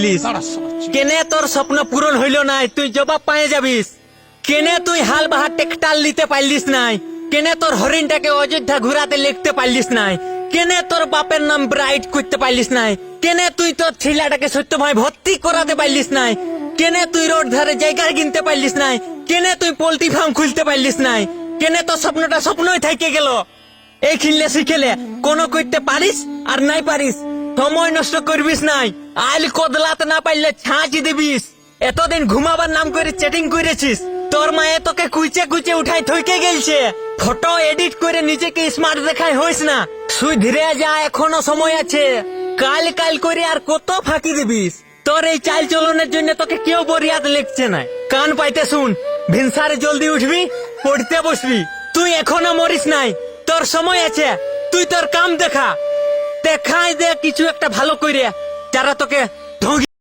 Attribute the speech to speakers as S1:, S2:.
S1: লিস। কেনে তোর স্বপ্ন পূরণ হইল নাই, তুই জবাব পায়ে যাবিস। কেনে তুই হাল বাহার ট্রেক্টর নিতে পারলিস নাই, কেনে তোর হরিণটাকে অযোধ্যা ঘুরাতে লিখতে পারলিস নাই, কেনে তোর বাপের নাম ব্রাইট করতে পারলিস নাই, কেনে তুই তোর ছেলেটাকে সত্য ভাই ভর্তি করাতে পারলিস নাই, কেনে তুই রোড ধারে জায়গা কিনতে পারলিস নাই, কেনে তুই পোল্ট্রি ফার্ম খুলতে পারলিস নাই, কেনে তোর স্বপ্নটা স্বপ্নই থেকে গেল। এই খিললে শিখেলে কোনো করতে পারিস আর নাই পারিস, সময় নষ্ট করবিস নাই। আইল কদলাতে না পারলে ছাঁচি দিবিস। এতদিন ঘুমাবার নাম করে চ্যাটিং করেছিস, তোর মায়ে তোকে কুইচে কুইচে উঠাই থইকে গেলছে। ফটো এডিট করে নিজেকে স্মার্ট দেখাই হইস না, সুই ধীরে যা, এখনো সময় আছে। কাল কাল করে আর কত ফাঁকি দিবিস। তোর এই চাল চলনের জন্য তোকে কেউ বরিয়াত লিখছে না। কান পাইতে শুন, ভিনসারে জলদি উঠবি, পড়তে বসবি। তুই এখনো মরিস নাই, তোর সময় আছে। তুই তোর কাম দেখাই দে কিছু একটা ভালো করে, যারা তোকে